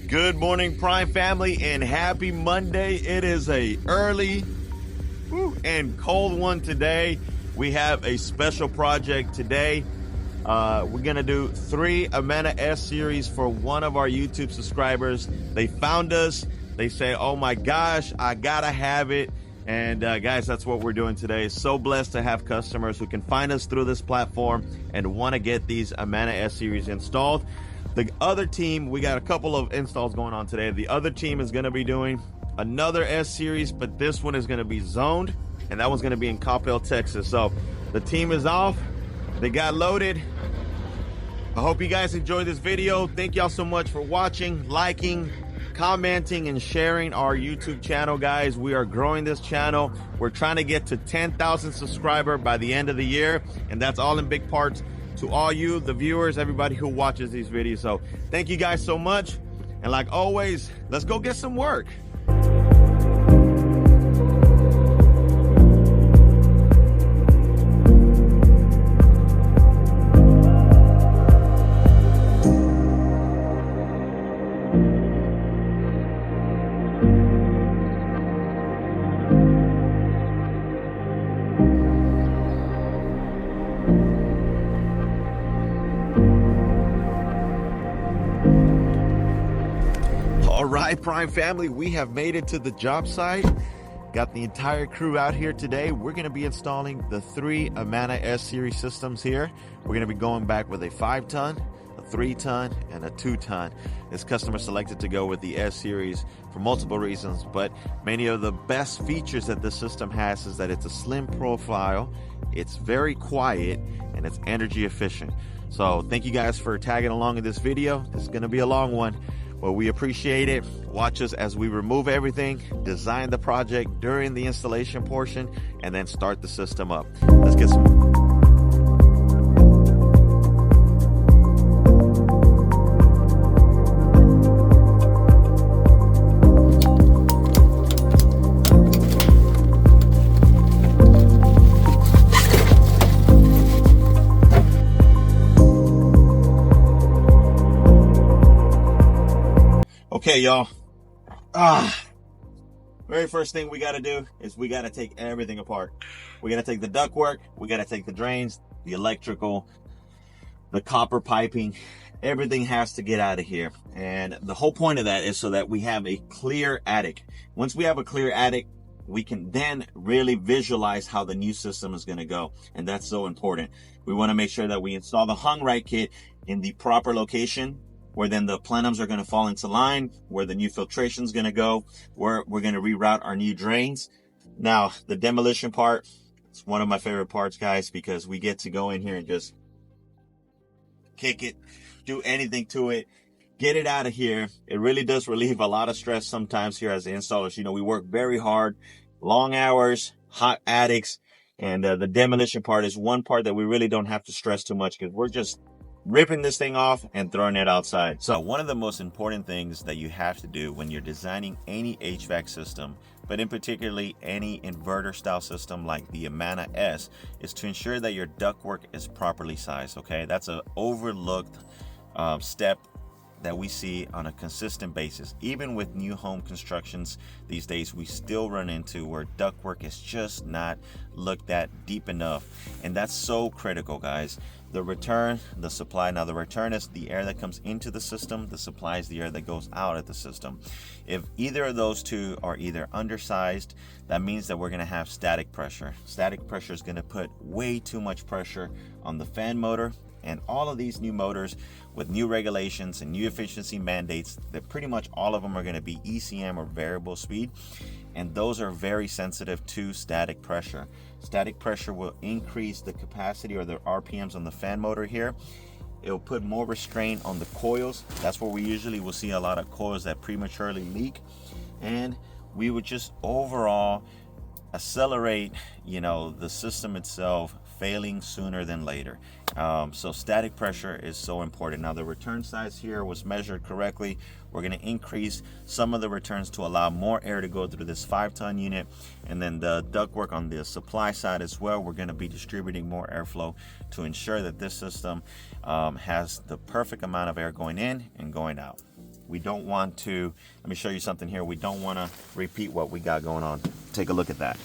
Good morning, Prime family, and happy Monday. It is a early and cold one today. We have a special project today. We're gonna do 3 Amana S series for one of our YouTube subscribers. They found us. They say, oh my gosh, I gotta have it. And guys, that's what we're doing today. So blessed to have customers who can find us through this platform and want to get these Amana S series installed. The other team, we got a couple of installs going on today. The other team is going to be doing another S series, but this one is going to be zoned, and that one's going to be in Coppell, Texas. So the team is off. They got loaded. I hope you guys enjoyed this video. Thank y'all so much for watching, liking, commenting, and sharing our YouTube channel, guys. We are growing this channel. We're trying to get to 10,000 subscribers by the end of the year, and that's all in big parts to all you, the viewers, everybody who watches these videos. So thank you guys so much. And like always, let's go get some work. All right, Prime family, we have made it to the job site. Got the entire crew out here today. We're going to be installing the 3 Amana S series systems here. We're going to be going back with a 5-ton, a 3-ton, and a 2-ton. This customer selected to go with the S series for multiple reasons, but many of the best features that this system has is that it's a slim profile, it's very quiet, and it's energy efficient. So thank you guys for tagging along in this video. This is going to be a long one. Well, we appreciate it. Watch us as we remove everything, design the project during the installation portion, and then start the system up. Let's get some. Okay, y'all. Very first thing we got to do is we got to take everything apart. We got to take the ductwork, we got to take the drains, the electrical, the copper piping. Everything has to get out of here. And the whole point of that is so that we have a clear attic. Once we have a clear attic, we can then really visualize how the new system is going to go. And that's so important. We want to make sure that we install the hung right kit in the proper location, where then the plenums are going to fall into line, where the new filtration is going to go, where we're going to reroute our new drains. Now, the demolition part, it's one of my favorite parts, guys, because we get to go in here and just kick it, do anything to it, get it out of here. It really does relieve a lot of stress sometimes here as the installers. You know, we work very hard, long hours, hot attics, and the demolition part is one part that we really don't have to stress too much because we're just ripping this thing off and throwing it outside. So one of the most important things that you have to do when you're designing any HVAC system, but in particularly any inverter style system like the Amana S, is to ensure that your ductwork is properly sized. Okay, that's an overlooked step that we see on a consistent basis. Even with new home constructions these days, we still run into where ductwork is just not looked at deep enough, and that's so critical, guys. The return, the supply. Now the return is the air that comes into the system, the supply is the air that goes out of the system. If either of those two are either undersized, that means that we're going to have static pressure. Static pressure is going to put way too much pressure on the fan motor. And all of these new motors with new regulations and new efficiency mandates, that pretty much all of them are going to be ECM or variable speed, and those are very sensitive to static pressure. Static pressure will increase the capacity or the RPMs on the fan motor here. It'll put more restraint on the coils. That's where we usually will see a lot of coils that prematurely leak, and we would just overall accelerate, you know, the system itself failing sooner than later. So static pressure is so important. Now the return size here was measured correctly. We're going to increase some of the returns to allow more air to go through this 5-ton unit, and then the ductwork on the supply side as well. We're going to be distributing more airflow to ensure that this system has the perfect amount of air going in and going out. We don't want to, let me show you something here. We don't want to repeat what we got going on. Take a look at that.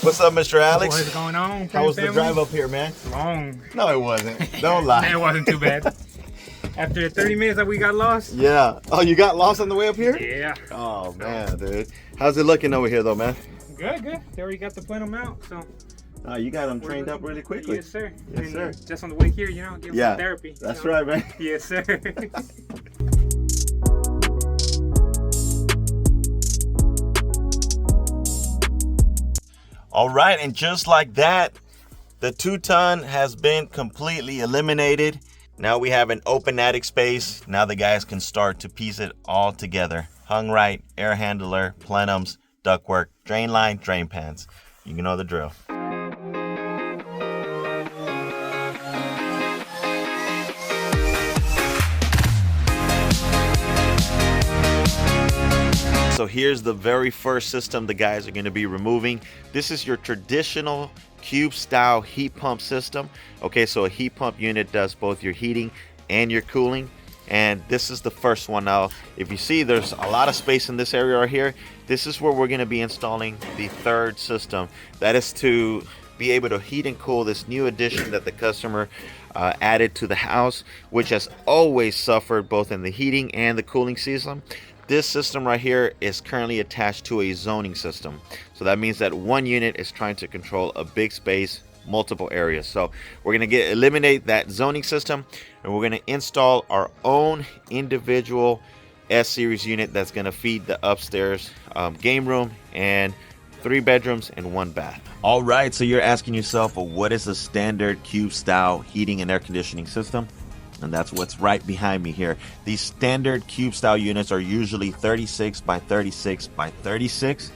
What's up, Mr. Alex? What's going on? How was the drive up here, man? Long. No, it wasn't. Don't lie. It wasn't too bad. After the 30 minutes that we got lost. Yeah. Oh, you got lost on the way up here? Yeah. Oh, man, dude. How's it looking over here, though, man? Good, good. They already got the plenum out, so. Oh, you got them trained up really quickly. Yes, sir. Yes, sir. Just on the way here, you know, give them some therapy. That's right, man. Yes, sir. All right, and just like that, the 2-ton has been completely eliminated. Now we have an open attic space. Now the guys can start to piece it all together. Hung right, air handler, plenums, ductwork, drain line, drain pans. You know the drill. So here's the very first system the guys are going to be removing. This is your traditional cube style heat pump system. Okay, so a heat pump unit does both your heating and your cooling. And this is the first one. Now, if you see, there's a lot of space in this area right here. This is where we're going to be installing the third system. That is to be able to heat and cool this new addition that the customer added to the house, which has always suffered both in the heating and the cooling system. This system right here is currently attached to a zoning system. So that means that one unit is trying to control a big space, multiple areas. So we're going to eliminate that zoning system, and we're going to install our own individual S-Series unit that's going to feed the upstairs game room and 3 bedrooms and 1 bath. All right, so you're asking yourself, well, what is a standard cube style heating and air conditioning system? And that's what's right behind me here. These standard cube style units are usually 36 by 36 by 36.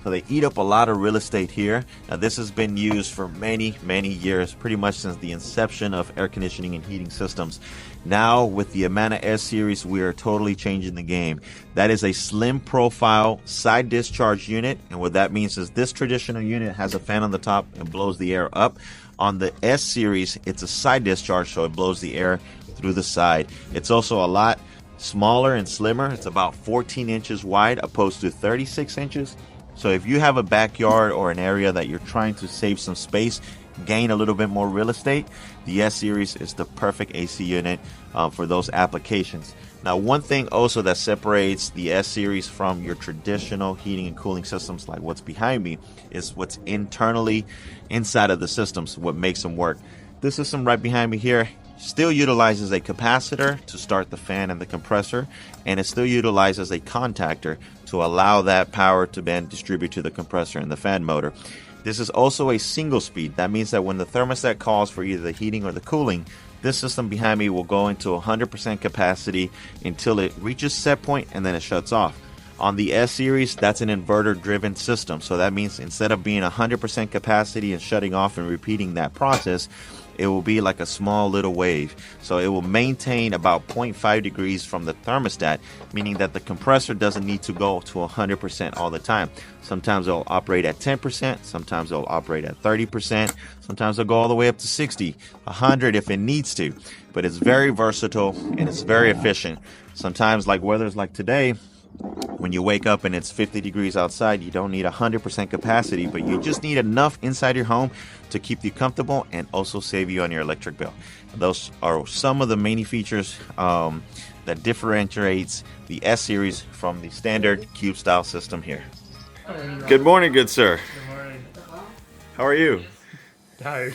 So they eat up a lot of real estate here. Now this has been used for many years, pretty much since the inception of air conditioning and heating systems. Now with the Amana S-Series, we are totally changing the game. That is a slim profile side discharge unit. And what that means is this traditional unit has a fan on the top and blows the air up. On the S-Series, it's a side discharge, so it blows the air through the side. It's also a lot smaller and slimmer. It's about 14 inches wide opposed to 36 inches. So if you have a backyard or an area that you're trying to save some space, gain a little bit more real estate, the S-Series is the perfect AC unit for those applications. Now, one thing also that separates the S-Series from your traditional heating and cooling systems like what's behind me is what's internally inside of the systems, what makes them work. This system right behind me here still utilizes a capacitor to start the fan and the compressor, and it still utilizes a contactor to allow that power to then distribute to the compressor and the fan motor. This is also a single speed. That means that when the thermostat calls for either the heating or the cooling, this system behind me will go into 100% capacity until it reaches set point and then it shuts off. On the S-Series, that's an inverter driven system. So that means instead of being 100% capacity and shutting off and repeating that process, it will be like a small little wave. So it will maintain about 0.5 degrees from the thermostat, meaning that the compressor doesn't need to go to 100% all the time. Sometimes it'll operate at 10%, sometimes it'll operate at 30%, sometimes it'll go all the way up to 60, 100 if it needs to. But it's very versatile and it's very efficient. Sometimes, like weather's like today, when you wake up and it's 50 degrees outside, you don't need 100% capacity, but you just need enough inside your home to keep you comfortable and also save you on your electric bill. Those are some of the main features that differentiates the S-Series from the standard cube style system here. Good morning, good sir. Good morning. How are you? Tired.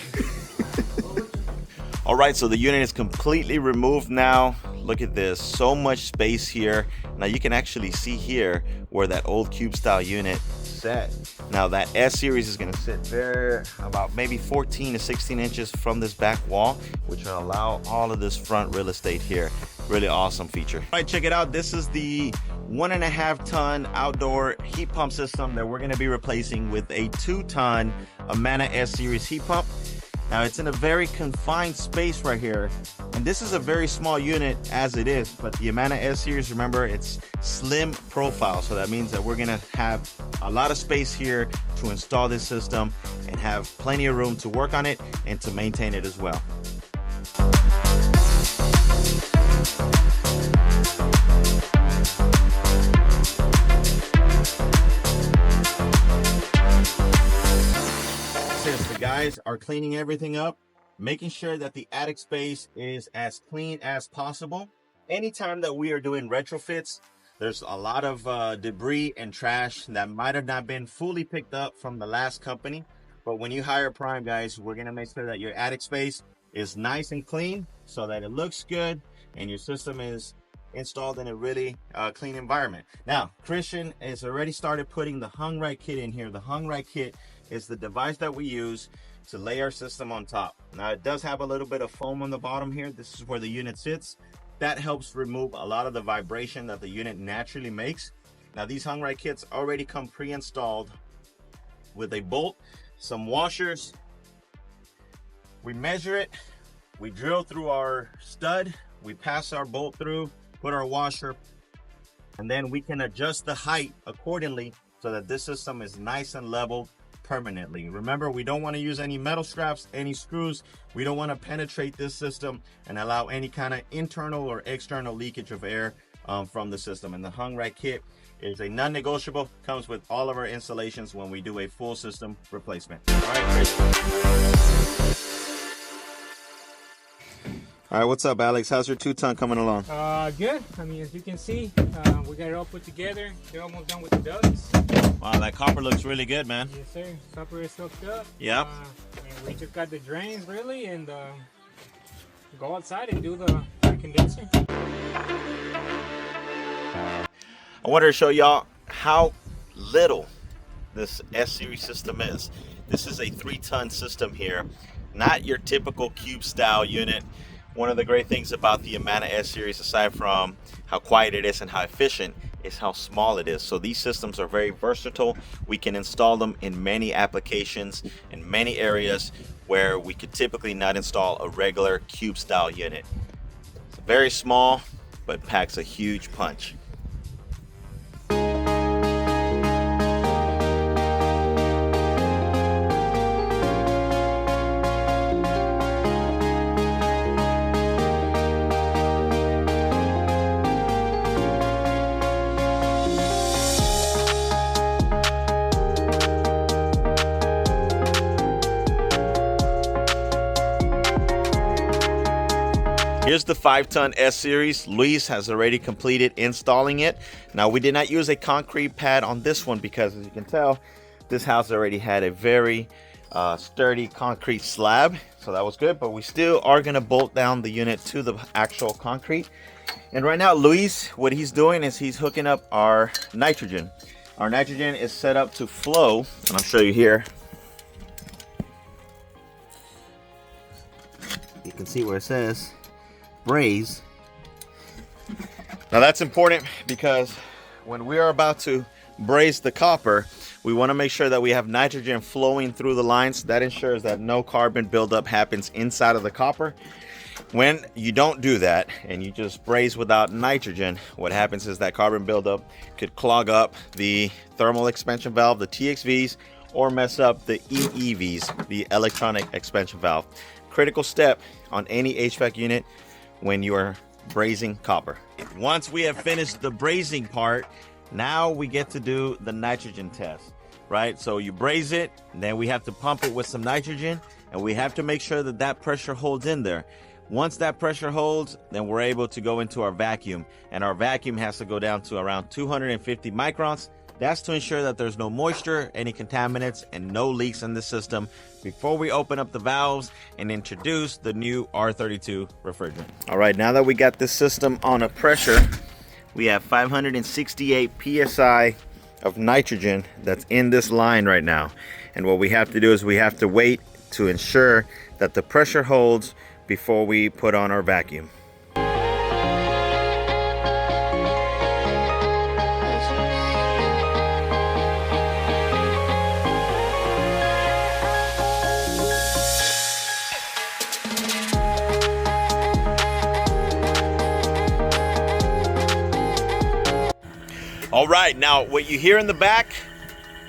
All right, so the unit is completely removed now. Look at this, so much space here. Now you can actually see here where that old cube style unit sat. Now that S-Series is gonna sit there about maybe 14 to 16 inches from this back wall, which will allow all of this front real estate here. Really awesome feature. All right, check it out. This is the 1.5 ton outdoor heat pump system that we're going to be replacing with a 2-ton Amana S series heat pump. Now it's in a very confined space right here, and this is a very small unit as it is, but the Amana S series, remember, it's slim profile, so that means that we're gonna have a lot of space here to install this system and have plenty of room to work on it and to maintain it as well. Seriously, guys are cleaning everything up, making sure that the attic space is as clean as possible. Anytime that we are doing retrofits, there's a lot of debris and trash that might have not been fully picked up from the last company. But when you hire Prime, guys, we're gonna make sure that your attic space is nice and clean so that it looks good and your system is installed in a really clean environment. Now, Christian has already started putting the hung right kit in here. The hung right kit is the device that we use to lay our system on top. Now, it does have a little bit of foam on the bottom here. This is where the unit sits. That helps remove a lot of the vibration that the unit naturally makes. Now, these hung right kits already come pre-installed with a bolt, some washers. We measure it, we drill through our stud, we pass our bolt through, put our washer, and then we can adjust the height accordingly so that this system is nice and level permanently. Remember, we don't want to use any metal straps, any screws. We don't want to penetrate this system and allow any kind of internal or external leakage of air from the system. And the hung right kit is a non-negotiable, comes with all of our installations when we do a full system replacement. All right, Chris. All right, what's up, Alex? How's your 2-ton coming along? Good. I mean, as you can see, we got it all put together. They're almost done with the ducts. Wow, that copper looks really good, man. Yes, sir. Copper is hooked up. Yep. And we just got the drains, really, and go outside and do the condenser. I wanted to show y'all how little this S-Series system is. This is a 3-ton system here, not your typical cube style unit. One of the great things about the Amana S-Series, aside from how quiet it is and how efficient, is how small it is. So these systems are very versatile. We can install them in many applications, in many areas where we could typically not install a regular cube style unit. It's very small, but packs a huge punch. Here's the 5-ton S-Series. Luis has already completed installing it. Now, we did not use a concrete pad on this one because, as you can tell, this house already had a very sturdy concrete slab. So that was good, but we still are gonna bolt down the unit to the actual concrete. And right now, Luis, what he's doing is he's hooking up our nitrogen. Our nitrogen is set up to flow, and I'll show you here. You can see where it says braze. Now that's important because when we are about to braze the copper, we want to make sure that we have nitrogen flowing through the lines. That ensures that no carbon buildup happens inside of the copper. When you don't do that and you just braze without nitrogen, what happens is that carbon buildup could clog up the thermal expansion valve, the TXVs, or mess up the EEVs, the electronic expansion valve. Critical step on any HVAC unit when you are brazing copper. Once we have finished the brazing part, now we get to do the nitrogen test, right? So you braze it, then we have to pump it with some nitrogen, and we have to make sure that that pressure holds in there. Once that pressure holds, then we're able to go into our vacuum, and our vacuum has to go down to around 250 microns. That's to ensure that there's no moisture, any contaminants, and no leaks in the system before we open up the valves and introduce the new R32 refrigerant. All right, now that we got this system on a pressure, we have 568 PSI of nitrogen that's in this line right now. And what we have to do is we have to wait to ensure that the pressure holds before we put on our vacuum. All right, now what you hear in the back,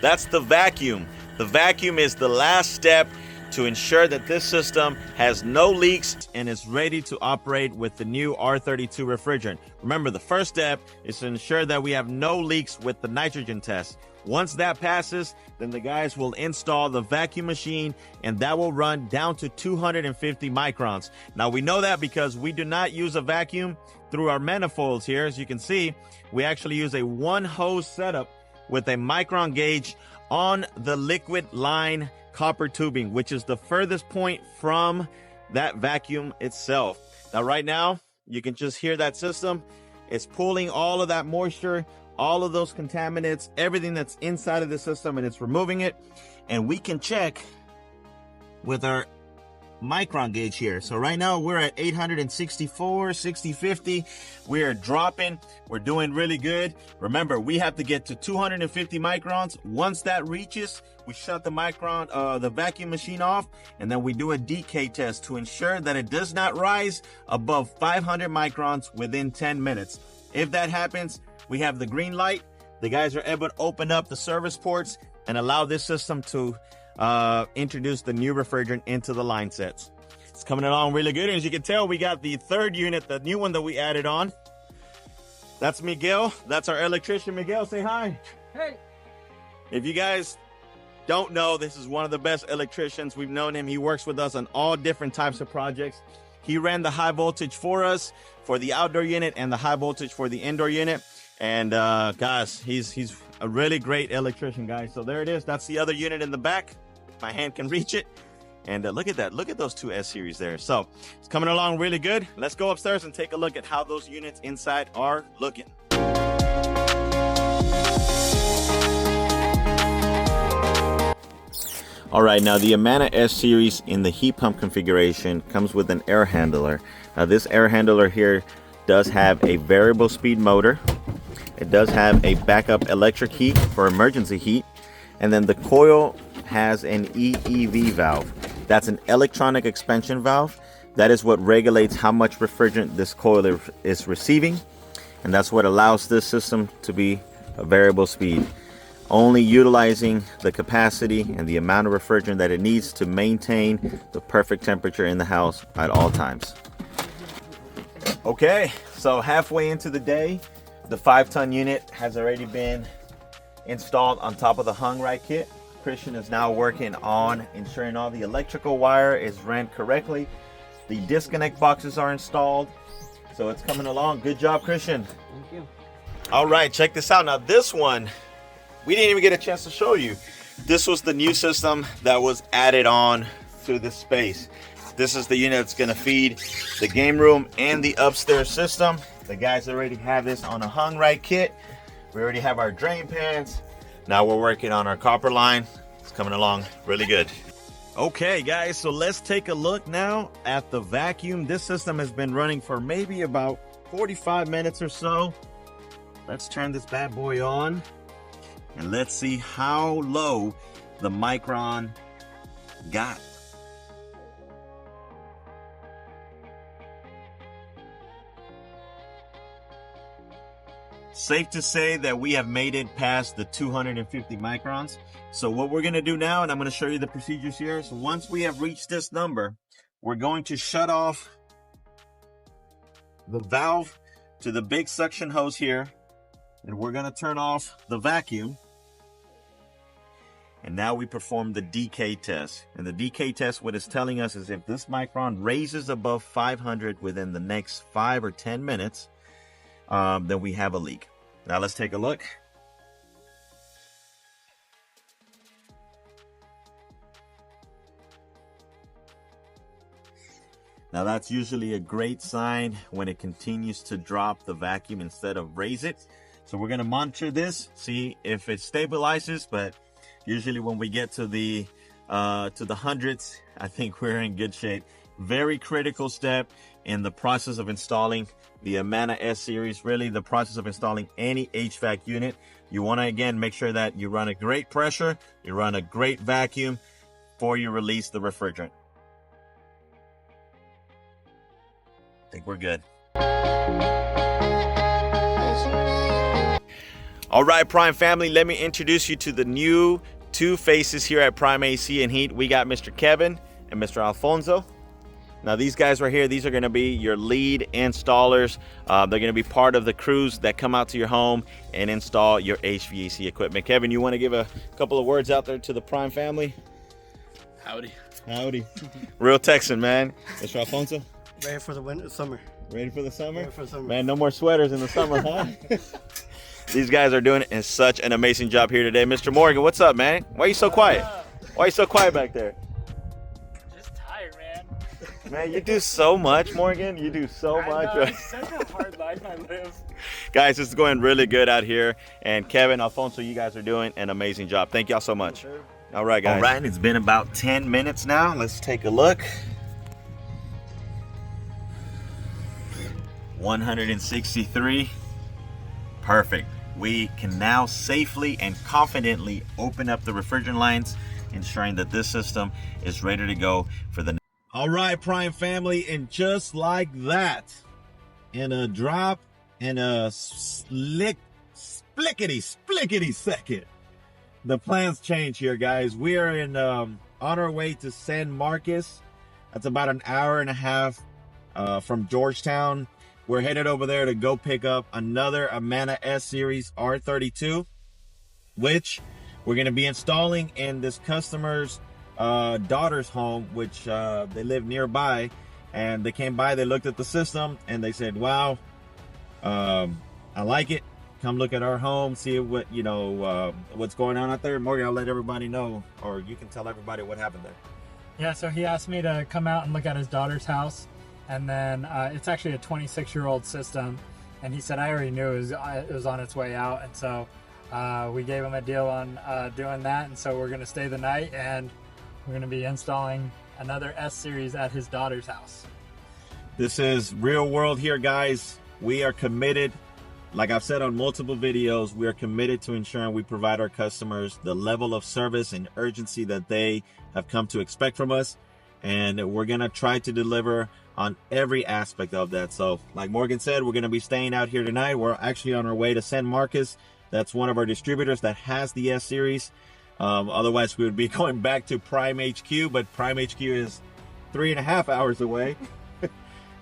that's the vacuum. The vacuum is the last step to ensure that this system has no leaks and is ready to operate with the new R32 refrigerant. Remember, the first step is to ensure that we have no leaks with the nitrogen test. Once that passes, then the guys will install the vacuum machine, and that will run down to 250 microns. Now, we know that because we do not use a vacuum through our manifolds here. As you can see, we actually use a one hose setup with a micron gauge on the liquid line copper tubing, which is the furthest point from that vacuum itself. Now, right now, you can just hear that system. It's pulling all of that moisture, all of those contaminants, everything that's inside of the system, and it's removing it. And we can check with our micron gauge here. So right now we're at 864, 6050. We are dropping. We're doing really good. Remember, we have to get to 250 microns. Once that reaches, we shut the vacuum machine off, and then we do a decay test to ensure that it does not rise above 500 microns within 10 minutes. If that happens, we have the green light. The guys are able to open up the service ports and allow this system to introduce the new refrigerant into the line sets. It's coming along really good. And as you can tell, we got the third unit, the new one that we added on. That's Miguel. That's our electrician. Miguel, say hi. Hey. If you guys don't know, this is one of the best electricians. We've known him. He works with us on all different types of projects. He ran the high voltage for us for the outdoor unit and the high voltage for the indoor unit. And guys, he's a really great electrician, guys. So there it is. That's the other unit in the back. My hand can reach it. And look at that. Look at those two S-series there. So it's coming along really good. Let's go upstairs and take a look at how those units inside are looking. All right, now the Amana S-series in the heat pump configuration comes with an air handler. Now this air handler here does have a variable speed motor. It does have a backup electric heat for emergency heat. And then the coil has an EEV valve. That's an electronic expansion valve. That is what regulates how much refrigerant this coil is receiving. And that's what allows this system to be a variable speed, only utilizing the capacity and the amount of refrigerant that it needs to maintain the perfect temperature in the house at all times. Okay, so halfway into the day, the 5-ton unit has already been installed on top of the hung right kit. Christian is now working on ensuring all the electrical wire is ran correctly. The disconnect boxes are installed, so it's coming along. Good job, Christian. Thank you. All right, check this out. Now this one, we didn't even get a chance to show you. This was the new system that was added on to this space. This is the unit that's gonna feed the game room and the upstairs system. The guys already have this on a hung right kit. We already have our drain pans. Now we're working on our copper line. It's coming along really good. Okay guys, so let's take a look now at the vacuum. This system has been running for maybe about 45 minutes or so. Let's turn this bad boy on and let's see how low the micron got. Safe to say that we have made it past the 250 microns. So what we're gonna do now, and I'm gonna show you the procedures here. So once we have reached this number, we're going to shut off the valve to the big suction hose here, and we're gonna turn off the vacuum. And now we perform the decay test. And the decay test, what it's telling us is if this micron raises above 500 within the next 5 or 10 minutes, then we have a leak. Now let's take a look. Now that's usually a great sign when it continues to drop the vacuum instead of raise it. So we're gonna monitor this, see if it stabilizes, but usually when we get to the hundreds, I think we're in good shape. Very critical step in the process of installing the Amana S-series, really the process of installing any HVAC unit. You want to, again, make sure that you run a great pressure, you run a great vacuum before you release the refrigerant. I think we're good. All right, Prime family, let me introduce you to the new two faces here at Prime AC and Heat. We got Mr. Kevin and Mr. Alfonso. Now these guys right here, these are gonna be your lead installers. They're gonna be part of the crews that come out to your home and install your HVAC equipment. Kevin, you wanna give a couple of words out there to the Prime family? Howdy. Howdy. Real Texan, man. Mr. Alfonso? Ready for the summer. Ready for the summer? Ready for the summer. Man, no more sweaters in the summer, huh? These guys are doing such an amazing job here today. Mr. Morgan, what's up, man? Why are you so quiet? Why are you so quiet back there? Just tired, man. Man, you do so much, Morgan. You do so much. Know, it's such a hard life I live. Guys, it's going really good out here. And Kevin, Alfonso, you guys are doing an amazing job. Thank y'all so much. All right, guys. All right, it's been about 10 minutes now. Let's take a look. 163. Perfect. We can now safely and confidently open up the refrigerant lines, ensuring that this system is ready to go for the... All right, Prime family, and just like that, in a drop, in a splickety second, the plans change here, guys. We are on our way to San Marcos. That's about an hour and a half from Georgetown. We're headed over there to go pick up another Amana S-Series R32, which we're going to be installing in this customer's daughter's home, which they live nearby. And they came by, they looked at the system, and they said, wow, I like it. Come look at our home, see what, what's going on out there. Morgan, I'll let everybody know, or you can tell everybody what happened there. Yeah, so he asked me to come out and look at his daughter's house. And then it's actually a 26-year-old system, and he said I already knew it was on its way out, and so we gave him a deal on doing that, and so we're going to stay the night, and we're going to be installing another S-Series at his daughter's house. This is real world here, guys. We are committed, like I've said on multiple videos, we are committed to ensuring we provide our customers the level of service and urgency that they have come to expect from us, and we're going to try to deliver on every aspect of that. So like Morgan said, we're going to be staying out here tonight. We're actually on our way to San Marcos. That's one of our distributors that has the S-Series. Otherwise we would be going back to Prime HQ, but Prime HQ is 3.5 hours away.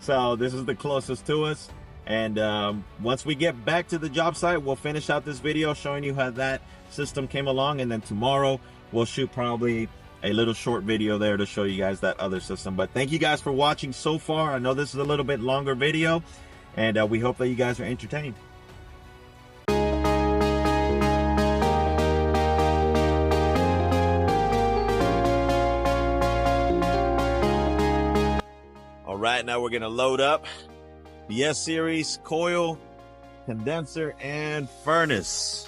So this is the closest to us. And once we get back to the job site, we'll finish out this video showing you how that system came along, and then tomorrow we'll shoot probably a little short video there to show you guys that other system. But thank you guys for watching so far. I know this is a little bit longer video, and we hope that you guys are entertained. All right, now we're gonna load up the S-Series coil, condenser, and furnace.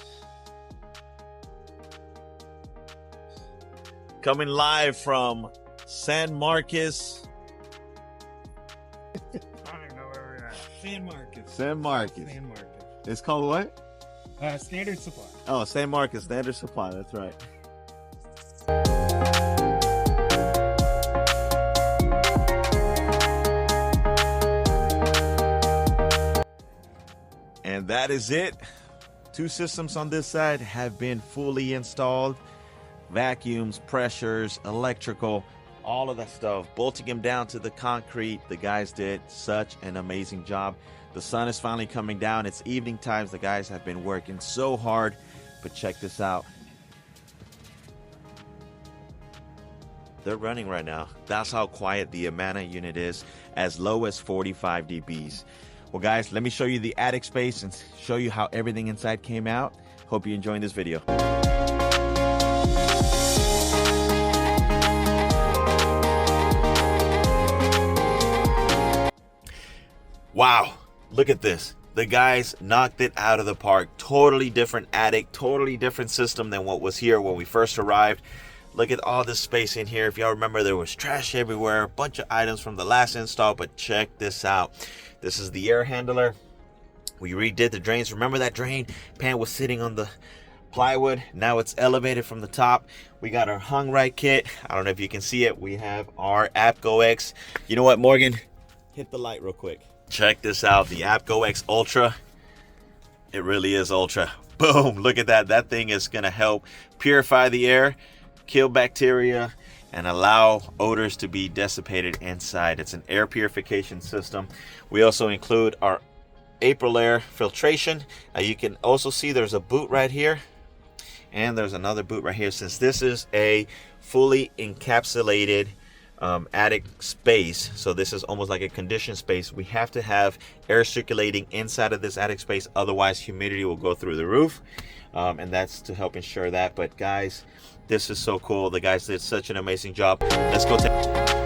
Coming live from San Marcos. I don't even know where we're at. San Marcos. San Marcos. San Marcos. It's called what? Standard Supply. Oh, San Marcos Standard Supply. That's right. And that is it. Two systems on this side have been fully installed. Vacuums, pressures, electrical, all of that stuff, bolting them down to the concrete. The guys did such an amazing job. The sun is finally coming down. It's evening times. The guys have been working so hard, but check this out. They're running right now. That's how quiet the Amana unit is, as low as 45 dBs. Well, guys, let me show you the attic space and show you how everything inside came out. Hope you're enjoying this video. Wow, look at this. The guys knocked it out of the park. Totally different attic, totally different system than what was here when we first arrived. Look at all this space in here. If y'all remember, there was trash everywhere, a bunch of items from the last install, but check this out. This is the air handler. We redid the drains. Remember that drain pan was sitting on the plywood? Now it's elevated from the top. We got our hung right kit. I don't know if you can see it. We have our APCO X. You know what, Morgan? Hit the light real quick. Check this out, the APCO X Ultra. It really is ultra. Boom, look at that. That thing is gonna help purify the air, kill bacteria, and allow odors to be dissipated inside. It's an air purification system. We also include our April Air filtration. You can also see there's a boot right here, and there's another boot right here. Since this is a fully encapsulated attic space, so this is almost like a conditioned space, we have to have air circulating inside of this attic space, otherwise humidity will go through the roof, and that's to help ensure that. But guys, this is so cool. The guys did such an amazing job. Let's go take